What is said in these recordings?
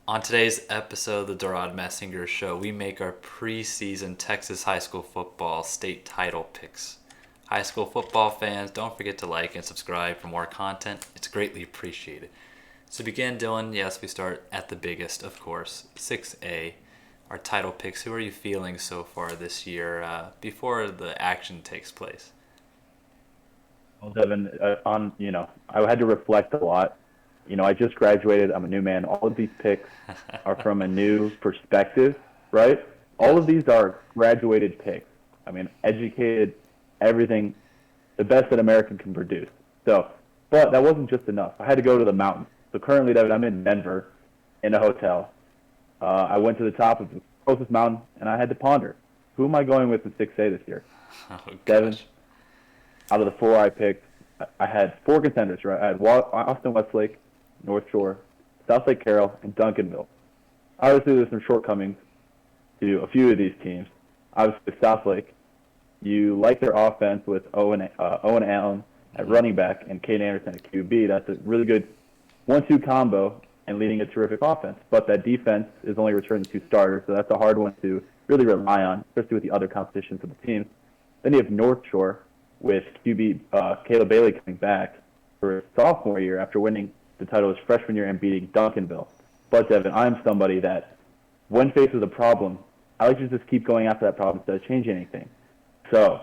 On today's episode of the DeRaud-Messinger Show, we make our preseason Texas high school football state title picks. High school football fans, don't forget to like and subscribe for more content. It's greatly appreciated. To begin, Dylan, yes, we start at the biggest, of course, 6A, our title picks. Who are you feeling so far this year before the action takes place? Well, Devon, I had to reflect a lot. I just graduated. I'm a new man. All of these picks are from a new perspective, right? All of Yes. these are graduated picks. I mean, educated, everything, the best that America can produce. So, but that wasn't just enough. I had to go to the mountains. So currently, Devon, I'm in Denver in a hotel. I went to the top of the closest mountain, and I had to ponder, who am I going with in 6A this year? Oh, Devon, gosh. out of the four I picked, I had four contenders, right? I had Austin Westlake, North Shore, South Lake Carroll, and Duncanville. Obviously, there's some shortcomings to a few of these teams. Obviously, South Lake, you like their offense with Owen Allen at running back and Kate Anderson at QB. That's a really good 1-2 combo and leading a terrific offense. But that defense is only returning two starters, so that's a hard one to really rely on, especially with the other competition for the teams. Then you have North Shore with QB Caleb Bailey coming back for his sophomore year after winning the title his freshman year and beating Duncanville. But Devin, I'm somebody that when faced with a problem, I like to just keep going after that problem instead of changing anything. So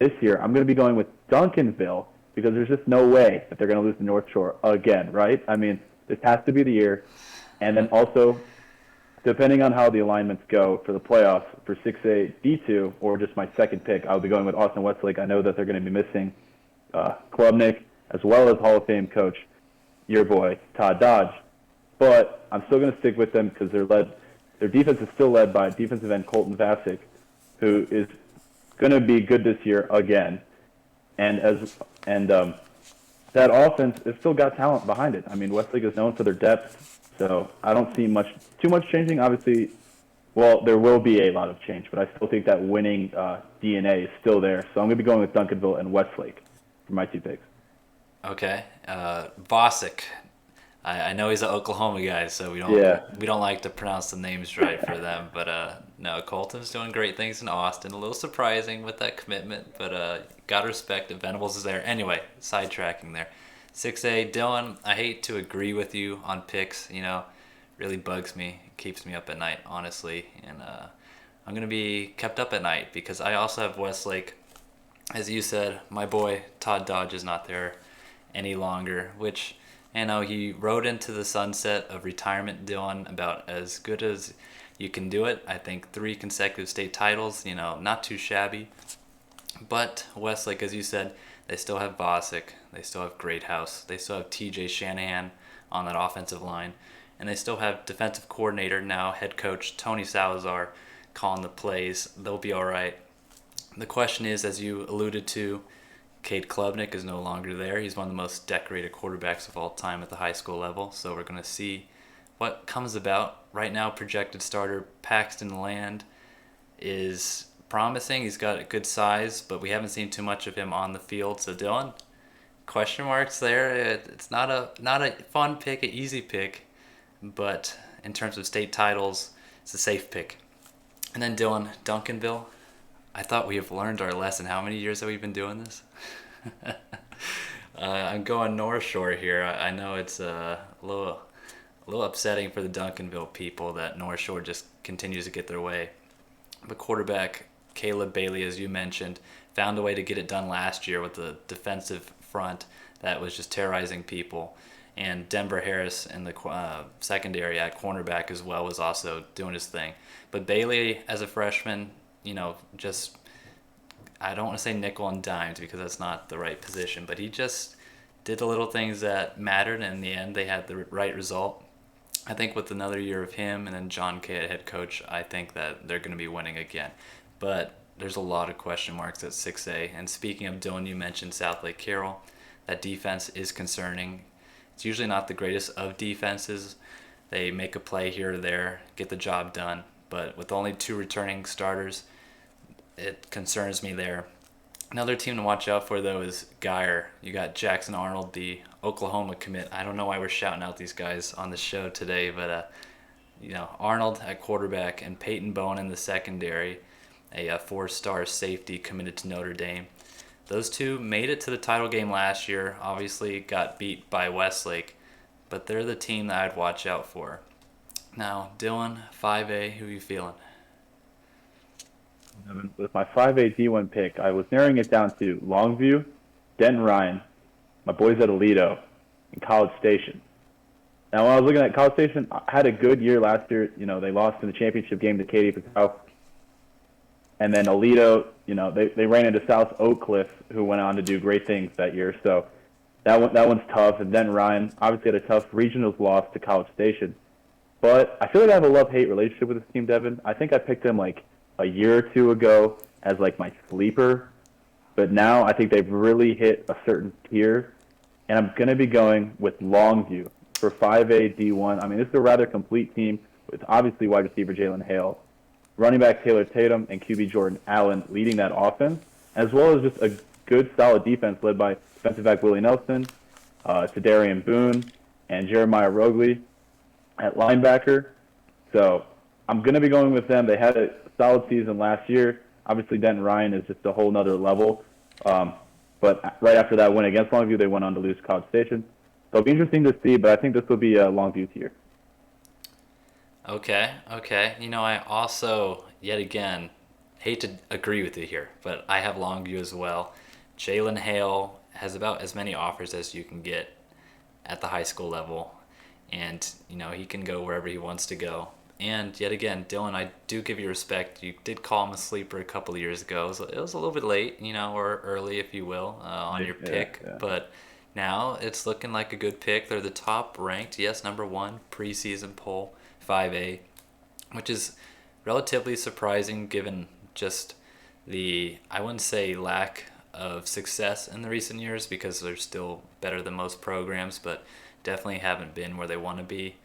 this year, I'm going to be going with Duncanville because there's just no way that they're going to lose to North Shore again, right? I mean, this has to be the year. And then also, depending on how the alignments go for the playoffs for 6A D2 or just my second pick, I'll be going with Austin Westlake. I know that they're going to be missing Klubnik as well as Hall of Fame coach, your boy, Todd Dodge. But I'm still going to stick with them because their defense is still led by defensive end Colton Vasic, who is going to be good this year again. And that offense has still got talent behind it. I mean, Westlake is known for their depth, so I don't see too much changing. Obviously, well, there will be a lot of change, but I still think that winning DNA is still there. So I'm going to be going with Duncanville and Westlake for my two picks. Okay. Vosick. I know he's an Oklahoma guy, so Yeah. we don't like to pronounce the names right for them. But no, Colton's doing great things in Austin. A little surprising with that commitment, but gotta respect it. Venables is there. Anyway, sidetracking there. 6A, Dylan, I hate to agree with you on picks. Really bugs me. It keeps me up at night, honestly. And I'm going to be kept up at night because I also have Westlake. As you said, my boy Todd Dodge is not there any longer, which he rode into the sunset of retirement, Dylan, about as good as you can do it. I think 3 consecutive state titles, not too shabby. But Westlake, as you said, they still have Bosick, they still have Greathouse, they still have TJ Shanahan on that offensive line, and they still have defensive coordinator, now head coach Tony Salazar, calling the plays. They'll be all right. The question is, as you alluded to, Cade Klubnik is no longer there. He's one of the most decorated quarterbacks of all time at the high school level, so we're going to see what comes about. Right now, projected starter Paxton Land is promising. He's got a good size, but we haven't seen too much of him on the field. So Dylan, question marks there. It's not a fun pick, an easy pick, but in terms of state titles, it's a safe pick. And then Dylan, Duncanville. I thought we have learned our lesson. How many years have we been doing this? I'm going North Shore here. I know it's a little upsetting for the Duncanville people that North Shore just continues to get their way. But quarterback Caleb Bailey, as you mentioned, found a way to get it done last year with the defensive front that was just terrorizing people. And Denver Harris in the secondary at cornerback as well was also doing his thing. But Bailey, as a freshman, just, I don't want to say nickel and dimes because that's not the right position, but he just did the little things that mattered, and in the end they had the right result. I think with another year of him and then John Kay at head coach, I think that they're going to be winning again. But there's a lot of question marks at 6A. And speaking of Dylan, you mentioned South Lake Carroll. That defense is concerning. It's usually not the greatest of defenses. They make a play here or there, get the job done. But with only 2 returning starters, it concerns me there. Another team to watch out for, though, is Geyer. You got Jackson Arnold, the Oklahoma commit. I don't know why we're shouting out these guys on the show today, but Arnold at quarterback and Peyton Bowen in the secondary, a four-star safety committed to Notre Dame. Those two made it to the title game last year, obviously got beat by Westlake, but they're the team that I'd watch out for. Now, Dylan, 5A, who are you feeling? With my 5A D1 pick, I was narrowing it down to Longview, Denton Ryan, my boys at Aledo, and College Station. Now, when I was looking at College Station, I had a good year last year. They lost in the championship game to Katy Patel. And then Aledo, they ran into South Oak Cliff, who went on to do great things that year. So that one's tough. And then Ryan obviously had a tough regionals loss to College Station. But I feel like I have a love-hate relationship with this team, Devon. I think I picked them like a year or two ago as like my sleeper. But now I think they've really hit a certain tier. And I'm going to be going with Longview for 5A D1. I mean, this is a rather complete team with obviously wide receiver Jalen Hale, running back Taylor Tatum, and QB Jordan Allen leading that offense, as well as just a good, solid defense led by defensive back Willie Nelson, Tadarian Boone, and Jeremiah Rogley at linebacker. So I'm going to be going with them. They had a solid season last year. Obviously, Denton Ryan is just a whole nother level. But right after that win against Longview, they went on to lose College Station. So it'll be interesting to see, but I think this will be a Longview tier. Okay. I also, yet again, hate to agree with you here, but I have Longview as well. Jalen Hale has about as many offers as you can get at the high school level, and he can go wherever he wants to go. And yet again, Dylan, I do give you respect. You did call him a sleeper a couple of years ago. So it was a little bit late, or early, if you will, on your pick. Yeah. But now it's looking like a good pick. They're the top ranked, yes, number one preseason poll, 5A, which is relatively surprising given just I wouldn't say lack of success in the recent years, because they're still better than most programs, but definitely haven't been where they want to be.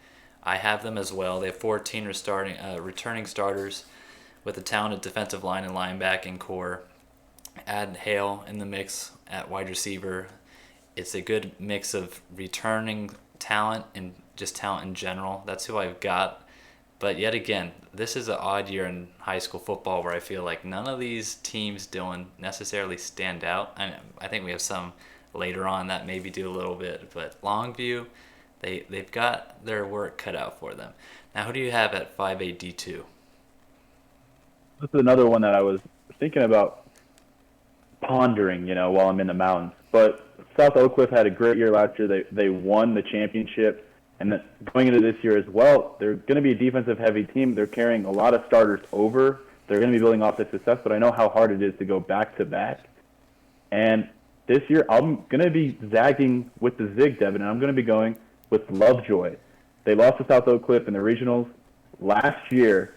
I have them as well. They have 14 returning starters with a talented defensive line and linebacking core. Add Hale in the mix at wide receiver. It's a good mix of returning talent and just talent in general. That's who I've got. But yet again, this is an odd year in high school football where I feel like none of these teams, Dylan, necessarily stand out. I think we have some later on that maybe do a little bit, but Longview, they've got their work cut out for them. Now, who do you have at 5A D2? This is another one that I was thinking about pondering, while I'm in the mountains. But South Oak Cliff had a great year last year. They won the championship. And then going into this year as well, they're going to be a defensive-heavy team. They're carrying a lot of starters over. They're going to be building off their success, but I know how hard it is to go back-to-back. And this year, I'm going to be zagging with the zig, Devon, and I'm going to be going with Lovejoy. They lost to South Oak Cliff in the regionals last year,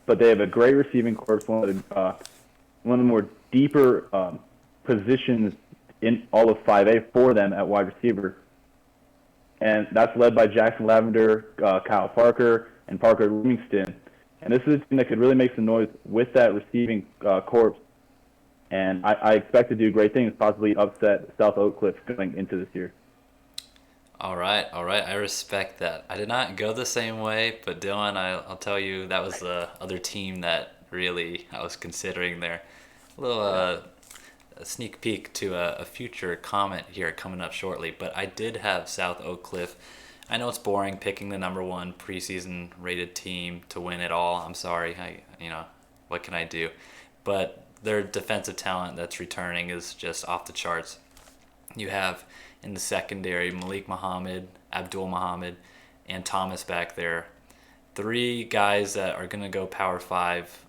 but they have a great receiving corps, one of the more deeper positions in all of 5A for them at wide receiver. And that's led by Jackson Lavender, Kyle Parker, and Parker Livingston. And this is a team that could really make some noise with that receiving corps. And I expect to do great things, possibly upset South Oak Cliff going into this year. All right. I respect that. I did not go the same way, but Dylan, I'll tell you, that was the other team that really I was considering there. A little a sneak peek to a future comment here coming up shortly, but I did have South Oak Cliff. I know it's boring picking the number one preseason rated team to win it all. I'm sorry. What can I do? But their defensive talent that's returning is just off the charts. You have in the secondary Malik Muhammad, Abdul Muhammad, and Thomas back there. 3 guys that are going to go Power 5.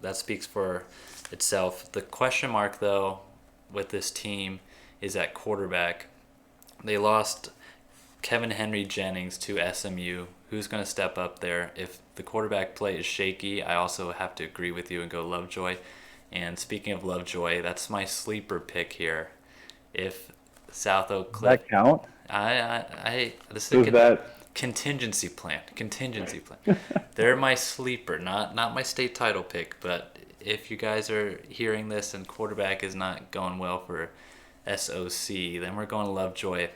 That speaks for itself. The question mark, though, with this team is at quarterback. They lost Kevin Henry Jennings to SMU. Who's going to step up there? If the quarterback play is shaky, I also have to agree with you and go Lovejoy. And speaking of Lovejoy, that's my sleeper pick here. If South Oak Cliff... Does that count? This is a contingency plan. They're my sleeper, not my state title pick, but if you guys are hearing this and quarterback is not going well for SOC, then we're going to Lovejoy.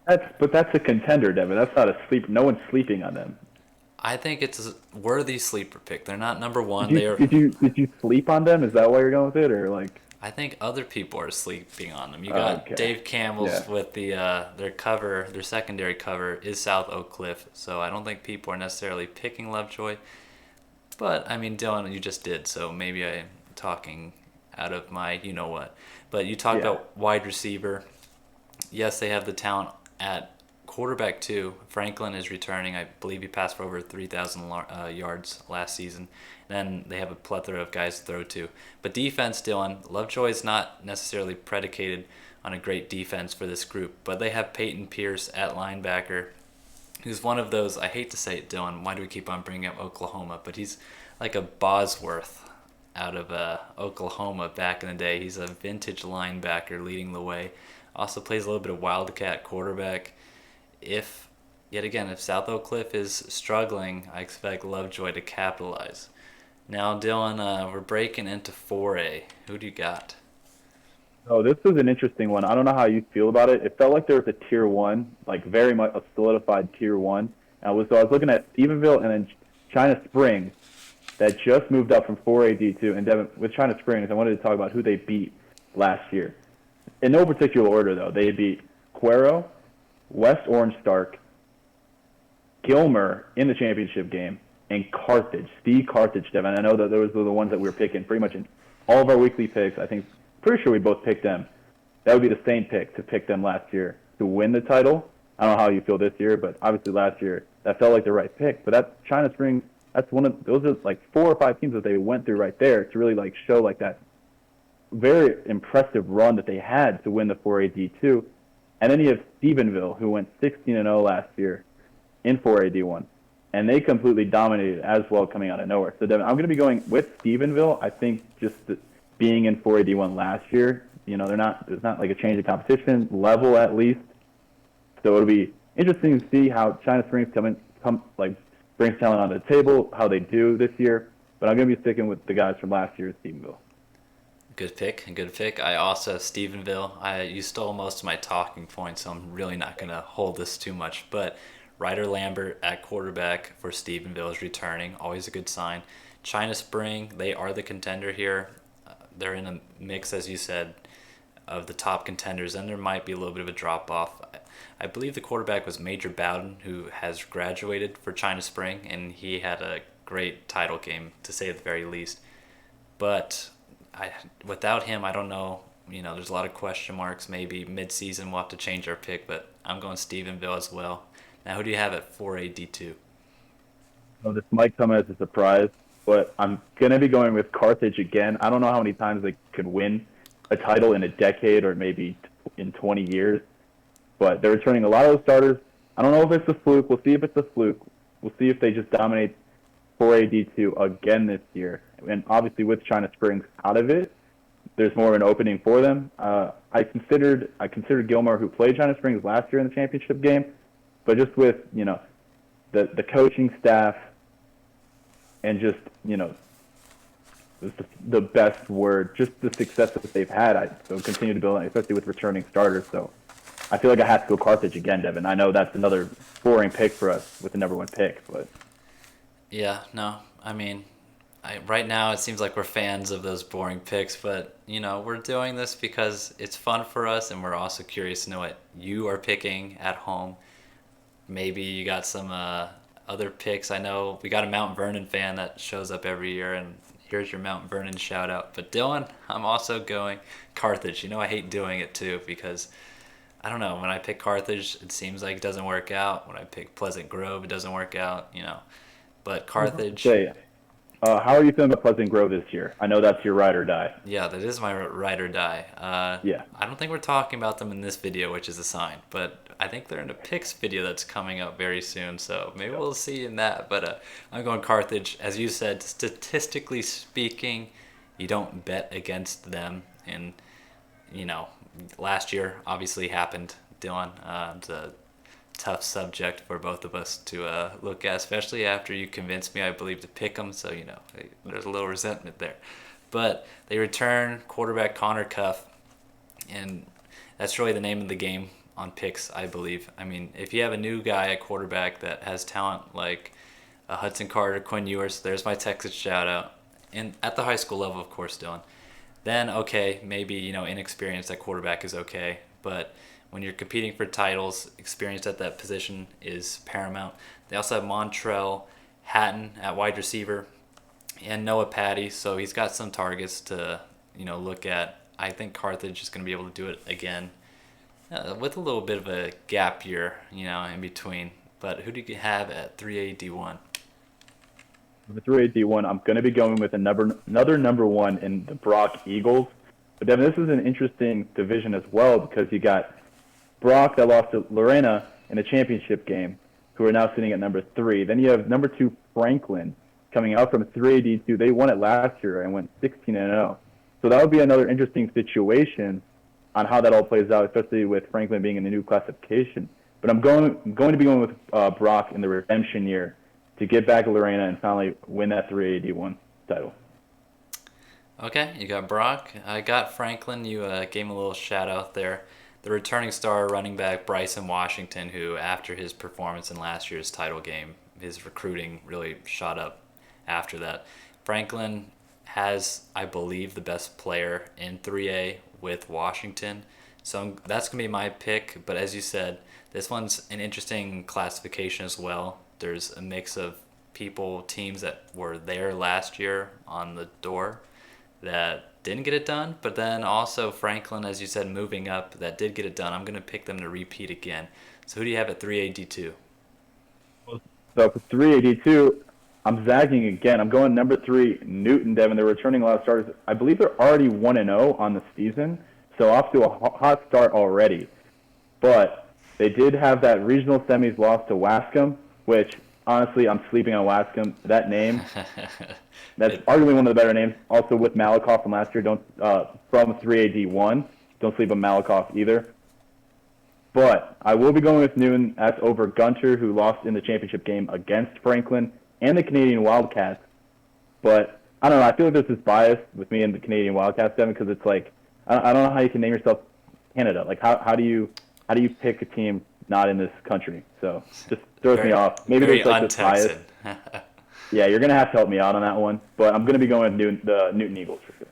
That's a contender, Devin. That's not a sleep. No one's sleeping on them. I think it's a worthy sleeper pick. They're not number Did one. you They are. did you did you sleep on them? Is that why you're going with it, or like? I think other people are sleeping on them. You got Okay. Dave Campbell's Yeah. with their cover, their secondary cover is South Oak Cliff, so I don't think people are necessarily picking Lovejoy. But I mean, Dylan, you just did, so maybe I'm talking out of my you know what. But you talked Yeah. about wide receiver. Yes, they have the talent at quarterback too. Franklin is returning. I believe he passed for over 3,000 yards last season. Then they have a plethora of guys to throw to. But defense, Dylan, Lovejoy is not necessarily predicated on a great defense for this group. But they have Peyton Pierce at linebacker, who's one of those, I hate to say it, Dylan, why do we keep on bringing up Oklahoma? But he's like a Bosworth out of Oklahoma back in the day. He's a vintage linebacker leading the way. Also plays a little bit of wildcat quarterback. If, yet again, if South Oak Cliff is struggling, I expect Lovejoy to capitalize. Now, Dylan, we're breaking into 4A. Who do you got? Oh, this was an interesting one. I don't know how you feel about it. It felt like there was a tier one, like very much a solidified tier one. So I was looking at Stephenville and then China Springs that just moved up from 4A D2. And Devon, with China Springs, I wanted to talk about who they beat last year. In no particular order, though. They beat Cuero, West Orange Stark, Gilmer in the championship game, and Carthage. Steve Carthage, Devon. I know that those were the ones that we were picking pretty much in all of our weekly picks. I think, pretty sure we both picked them. That would be the same pick to pick them last year to win the title. I don't know how you feel this year, but obviously last year that felt like the right pick. But that China Springs, that's one of those are like 4 or 5 teams that they went through right there to really like show like that very impressive run that they had to win the 4A D2. And then you have Stephenville, who went 16-0 last year in 4A D1. And they completely dominated as well coming out of nowhere. So Devin, I'm going to be going with Stephenville. I think just being in 4A D1 last year, there's not like a change of competition level at least. So it'll be interesting to see how China Springs brings talent on the table, how they do this year. But I'm going to be sticking with the guys from last year at Stephenville. Good pick. I also have Stephenville. You stole most of my talking points, so I'm really not going to hold this too much. But Ryder Lambert at quarterback for Stephenville is returning. Always a good sign. China Spring, they are the contender here. They're in a mix, as you said, of the top contenders, and there might be a little bit of a drop-off. I believe the quarterback was Major Bowden, who has graduated for China Spring, and he had a great title game, to say the very least. But without him, I don't know. There's a lot of question marks. Maybe mid-season we'll have to change our pick, but I'm going Stephenville as well. Now, who do you have at 4A D2? Well, this might come as a surprise, but I'm going to be going with Carthage again. I don't know how many times they could win a title in a decade or maybe in 20 years, but they're returning a lot of those starters. I don't know if it's a fluke. We'll see if it's a fluke. We'll see if they just dominate 4A D2 again this year. And obviously with China Springs out of it, there's more of an opening for them. I considered Gilmore, who played China Springs last year in the championship game, but just with the coaching staff and just the best word, just the success that they've had, so continue to build on, especially with returning starters. So I feel like I have to go Carthage again, Devin. I know that's another boring pick for us with the number 1 pick, but yeah, no, I mean, right now it seems like we're fans of those boring picks, but we're doing this because it's fun for us, and we're also curious to know what you are picking at home. Maybe you got some other picks. I know we got a Mount Vernon fan that shows up every year, and here's your Mount Vernon shout out. But Dylan, I'm also going Carthage. I hate doing it too because I don't know, when I pick Carthage it seems like it doesn't work out. When I pick Pleasant Grove it doesn't work out. But Carthage. How are you feeling about Pleasant Grove this year? I know that's your ride or die. Yeah, that is my ride or die. Yeah. I don't think we're talking about them in this video, which is a sign, but I think they're in a picks video that's coming up very soon, so maybe we'll see in that. But I'm going Carthage. As you said, statistically speaking, you don't bet against them. And, last year obviously happened, Dylan. It's a tough subject for both of us to look at, especially after you convinced me, I believe, to pick them. So, there's a little resentment there. But they return quarterback Connor Cuff, and that's really the name of the game on picks, I believe. I mean, if you have a new guy at quarterback that has talent like Hudson Carter, Quinn Ewers. There's my Texas shout out. And at the high school level, of course, Dylan. Then, okay, maybe, inexperience at quarterback is okay. But when you're competing for titles, experience at that position is paramount. They also have Montrell Hatton at wide receiver and Noah Patty. So he's got some targets to, look at. I think Carthage is going to be able to do it again with a little bit of a gap year, in between. But who do you have at 3A D1? With 3A D1, I'm going to be going with another number one in the Brock Eagles. But Devin, this is an interesting division as well because you got Brock that lost to Lorena in a championship game, who are now sitting at number 3. Then you have number 2 Franklin coming out from 3A D2. They won it last year and went 16-0. So that would be another interesting situation on how that all plays out, especially with Franklin being in the new classification. But I'm going to be going with Brock in the redemption year to get back to Lorena and finally win that 3A D1 title. Okay, you got Brock. I got Franklin. You gave him a little shout out there. The returning star running back Bryson Washington, who after his performance in last year's title game, his recruiting really shot up after that. Franklin has, I believe, the best player in 3A with Washington. So that's going to be my pick. But as you said, this one's an interesting classification as well. There's a mix of teams that were there last year on the door that didn't get it done. But then also Franklin, as you said, moving up, that did get it done. I'm going to pick them to repeat again. So who do you have at 3A D2? So for 3A D2, I'm zagging again. I'm going number 3, Newton, Devon. They're returning a lot of starters. I believe they're already 1-0 on the season, so off to a hot start already. But they did have that regional semis loss to Wascom, which, honestly, I'm sleeping on Wascom. That name, that's arguably one of the better names. Also with Malakoff from last year, from 3A D1. Don't sleep on Malakoff either. But I will be going with Newton. That's over Gunter, who lost in the championship game against Franklin and the Canadian Wildcats. But I don't know. I feel like there's this bias with me and the Canadian Wildcats, Devin, because it's like I don't know how you can name yourself Canada. Like how do you pick a team not in this country? So just throws me off. Maybe there's like this bias. Yeah, you're gonna have to help me out on that one. But I'm gonna be going with the Newton Eagles for sure.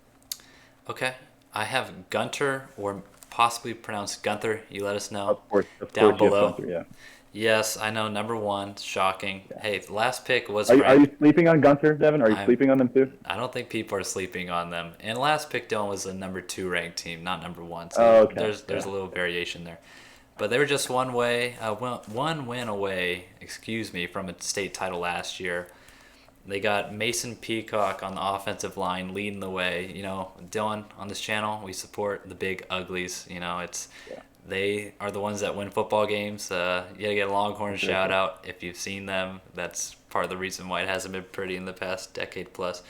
Okay, I have Gunter, or possibly pronounced Gunther. You let us know of course, down below. Gunther, yeah. Yes, I know, number 1, shocking. Yeah. Hey, the last pick was Are you sleeping on Gunter, Devin? Are you sleeping on them too? I don't think people are sleeping on them. And last pick, Dylan, was a number 2 ranked team, not number 1. So there's a little variation there. But they were just one win away, from a state title last year. They got Mason Peacock on the offensive line leading the way. Dylan, on this channel, we support the big uglies. They are the ones that win football games. You gotta get a Longhorn shout out if you've seen them. That's part of the reason why it hasn't been pretty in the past decade plus.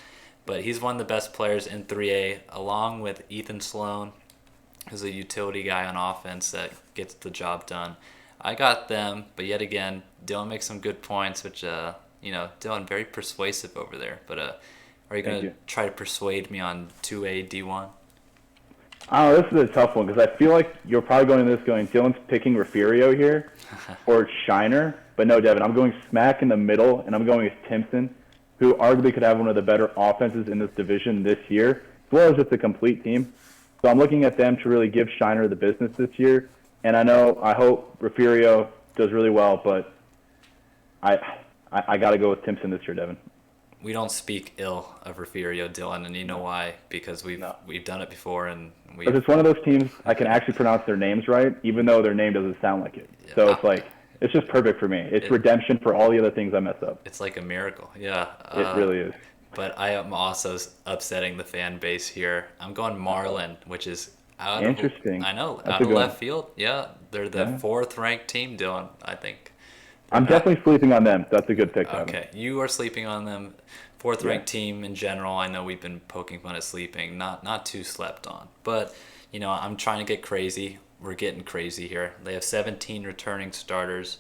But he's one of the best players in 3A, along with Ethan Sloan, who's a utility guy on offense that gets the job done. I got them, but yet again, Dylan makes some good points, which Dylan, very persuasive over there. But are you going to try to persuade me on 2A D1? Oh, this is a tough one because I feel like you're probably going Dylan's picking Refugio here or Shiner. But no, Devin, I'm going smack in the middle, and I'm going with Timpson, who arguably could have one of the better offenses in this division this year, as well as just a complete team. So I'm looking at them to really give Shiner the business this year. And I hope Refugio does really well, but I got to go with Timpson this year, Devin. We don't speak ill of Refugio, Dylan, and you know why? Because we've done it before, and because it's one of those teams I can actually pronounce their names right, even though their name doesn't sound like it. Yeah. So it's like it's just perfect for me. It's redemption for all the other things I mess up. It's like a miracle, yeah. It really is. But I am also upsetting the fan base here. I'm going Marlin, which is out interesting. Out of left field. Yeah, they're the 4th ranked team, Dylan, I think. I'm definitely sleeping on them. That's a good pick. Okay, you are sleeping on them. 4th ranked team in general. I know we've been poking fun at sleeping. Not too slept on. But, I'm trying to get crazy. We're getting crazy here. They have 17 returning starters,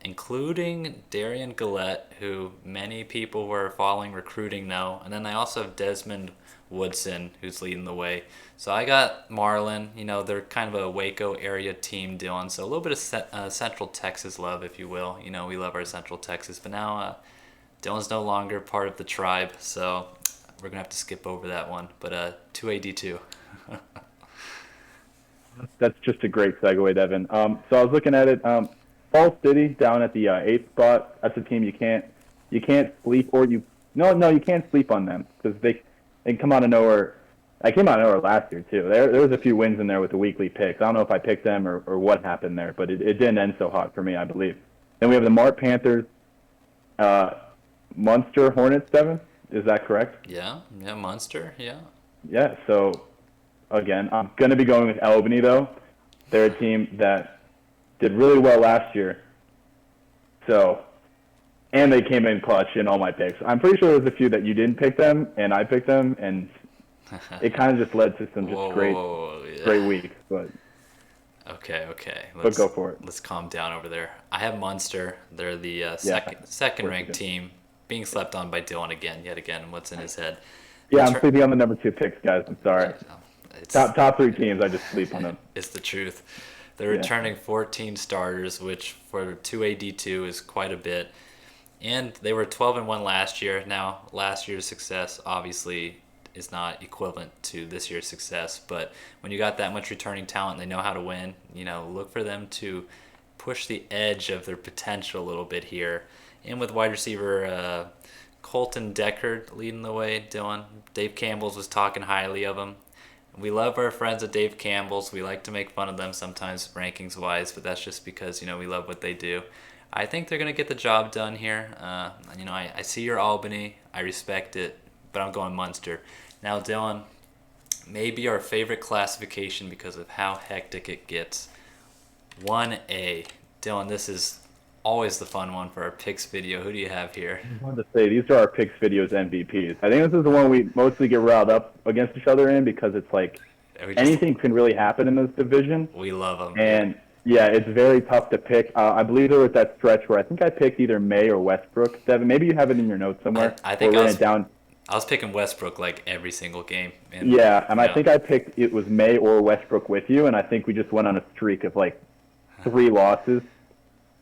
including Darian Gillette, who many people who are following recruiting know. And then they also have Desmond Woodson, who's leading the way. So I got Marlin. They're kind of a Waco area team, Dylan. So a little bit of Central Texas love, if you will. We love our Central Texas. But now Dylan's no longer part of the tribe, so we're gonna have to skip over that one. But 2AD2. That's just a great segue, Devin. So I was looking at it. Falls City down at the eighth spot. That's a team you can't sleep or you no you can't sleep on them because they come out of nowhere. I came out of nowhere last year too. There was a few wins in there with the weekly picks. I don't know if I picked them or what happened there, but it didn't end so hot for me, I believe. Then we have the Mart Panthers, Munster Hornets, Devin. Is that correct? Yeah, Munster, yeah. Yeah. So again, I'm going to be going with Albany though. They're a team that did really well last year. So, and they came in clutch in all my picks. I'm pretty sure there's a few that you didn't pick them and I picked them, and it kind of just led to some just great weeks. But okay. But go for it. Let's calm down over there. I have Munster. They're the second ranked team, being slept on by Dylan yet again. What's in his head? Yeah, I'm sleeping on the number 2 picks, guys. I'm sorry. Top 3 teams, I just sleep on them. It's the truth. They're returning 14 starters, which for 2AD2 is quite a bit. And they were 12-1 last year. Now, last year's success obviously is not equivalent to this year's success, but when you got that much returning talent, they know how to win. Look for them to push the edge of their potential a little bit here. And with wide receiver Colton Deckard leading the way, Dylan, Dave Campbell's was talking highly of him. We love our friends at Dave Campbell's. We like to make fun of them sometimes rankings-wise, but that's just because, we love what they do. I think they're going to get the job done here. I see your Albany. I respect it, but I'm going Munster. Now, Dylan, maybe our favorite classification because of how hectic it gets. 1A. Dylan, this is always the fun one for our picks video. Who do you have here? I wanted to say, these are our picks videos MVPs. I think this is the one we mostly get riled up against each other in because it's like anything can really happen in this division. We love them. And, yeah, it's very tough to pick. I believe there was that stretch where I think I picked either May or Westbrook. Devin, maybe you have it in your notes somewhere. I think I was picking Westbrook like every single game. And, I think I picked it was May or Westbrook with you, and I think we just went on a streak of like 3 losses.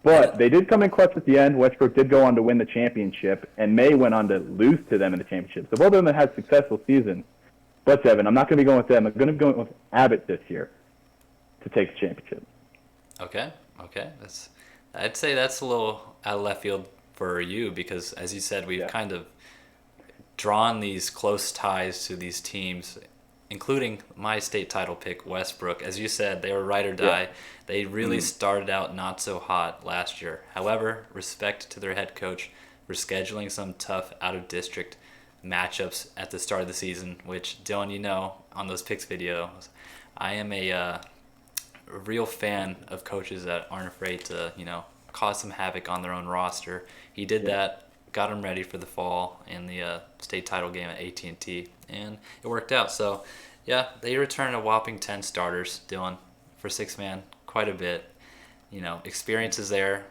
But they did come in clutch at the end. Westbrook did go on to win the championship, and May went on to lose to them in the championship. So both of them had successful seasons. But, Devin, I'm not going to be going with them. I'm going to be going with Abbott this year to take the championship. Okay. I'd say that's a little out of left field for you because, as you said, we've kind of drawn these close ties to these teams, including my state title pick, Westbrook. As you said, they were ride or die. Yeah. They really started out not so hot last year. However, respect to their head coach for scheduling some tough out-of-district matchups at the start of the season, which, Dylan, on those picks videos, I am a real fan of coaches that aren't afraid to, cause some havoc on their own roster. He did that, got them ready for the fall in the state title game at AT&T, and it worked out. So, yeah, they returned a whopping 10 starters, Dylan, for 6-man, quite a bit. Experience is there,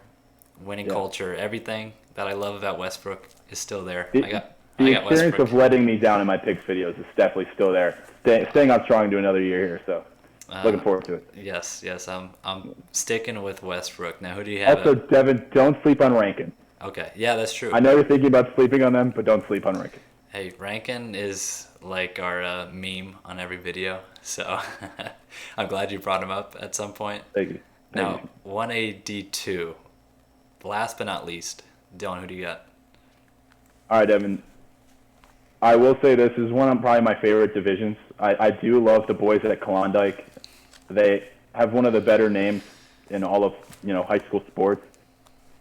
winning culture, everything that I love about Westbrook is still there. The experience Westbrook. Of letting me down in my picks videos is definitely still there. Staying on strong to another year here, so looking forward to it. Yes, I'm sticking with Westbrook. Now, who do you have? Also, Devin, don't sleep on Rankin. Okay, yeah, that's true. I know you're thinking about sleeping on them, but don't sleep on Rankin. Hey, Rankin is like our meme on every video, so I'm glad you brought him up at some point. Thank you. Now, 1AD2, last but not least, Dylan, who do you got? All right, Devin. I will say this is one of probably my favorite divisions. I do love the boys at Klondike. They have one of the better names in all of high school sports.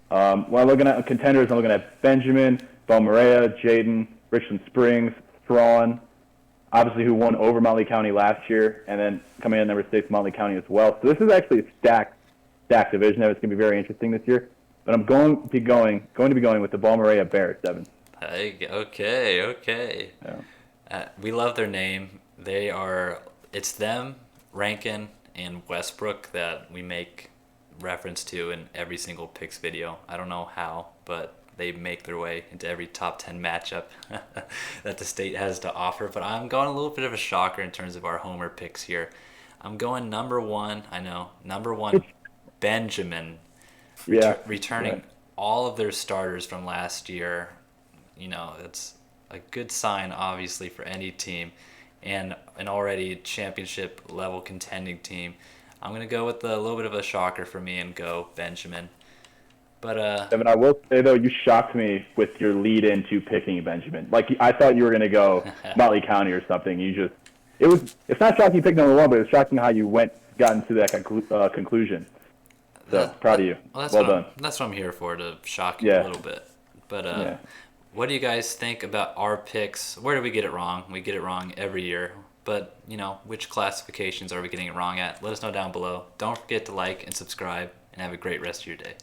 When I'm looking at contenders, I'm looking at Benjamin, Balmaria, Jaden, Richland Springs, Thrawn, obviously who won over Motley County last year, and then coming in at number 6, Motley County as well. So this is actually a stacked division. It's going to be very interesting this year. But I'm going to be going with the Balmaria Bears, Devin. Okay. Yeah. We love their name. It's them, Rankin, and Westbrook that we make reference to in every single picks video. I don't know how, but they make their way into every top 10 matchup that the state has to offer. But I'm going a little bit of a shocker in terms of our homer picks here. I'm going number 1, Benjamin, returning all of their starters from last year. it's a good sign, obviously, for any team and an already championship level contending team. I'm going to go with a little bit of a shocker for me and go Benjamin. But Devin, I will say, though, you shocked me with your lead into picking Benjamin. Like, I thought you were going to go Motley County or something. It's not shocking you picked number one, but it's shocking how you got into that conclusion. So, proud of you. Well done. That's what I'm here for, to shock you a little bit. But what do you guys think about our picks? Where do we get it wrong? We get it wrong every year. But, which classifications are we getting it wrong at? Let us know down below. Don't forget to like and subscribe, and have a great rest of your day.